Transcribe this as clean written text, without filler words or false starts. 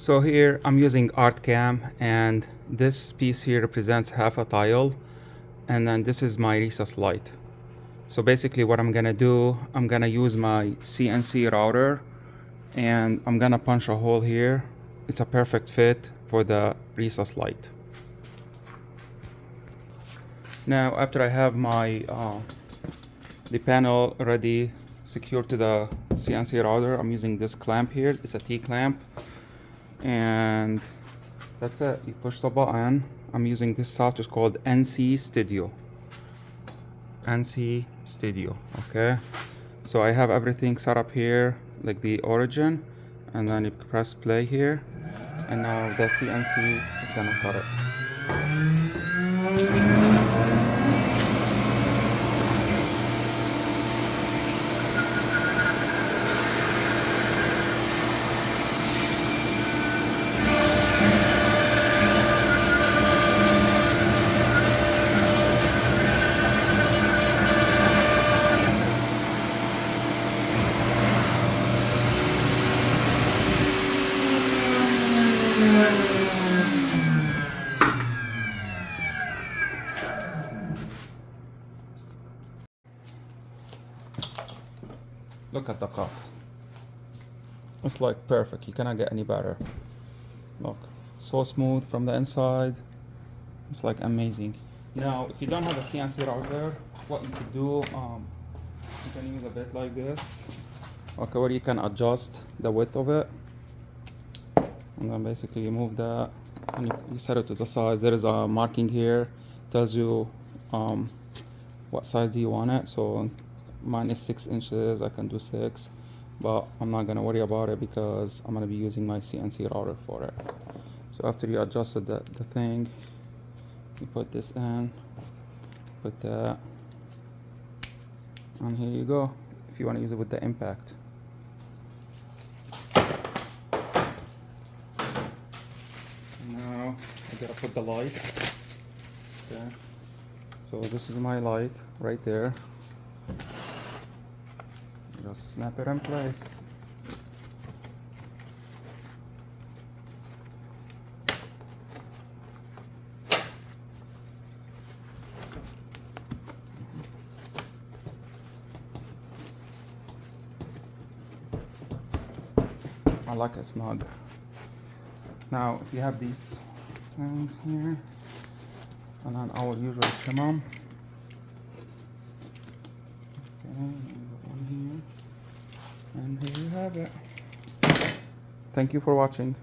So here I'm using ArtCam, and this piece here represents half a tile, and then this is my recess light. So basically what I'm gonna do, I'm gonna use my CNC router and I'm gonna punch a hole here. It's a perfect fit for the recess light. Now after I have my the panel already secured to the CNC router, I'm using this clamp here. It's a T-clamp, and that's it. You push the button. I'm using this software called NC Studio. NC Studio. Okay, so I have everything set up here, like the origin, and then you press play here, and now the CNC is gonna cut it. Look at the cut. It's like perfect. You cannot get any better. Look, so smooth from the inside. It's like amazing. Now, if you don't have a CNC router, what you could do, you can use a bit like this. Okay, where you can adjust the width of it. And then basically you move that and you set it to the size. There is a marking here, tells you what size do you want it. So mine is 6 inches, I can do 6, but I'm not gonna worry about it because I'm gonna be using my CNC router for it. So after you adjusted the thing, you put this in, put that, and here you go, if you want to use it with the impact. Now I gotta put the light. Okay, so this is my light right there. Just snap it in place. I like it snug. Now, if you have these things here, and then I will usually trim them. Okay, one here, and here you have it. Thank you for watching.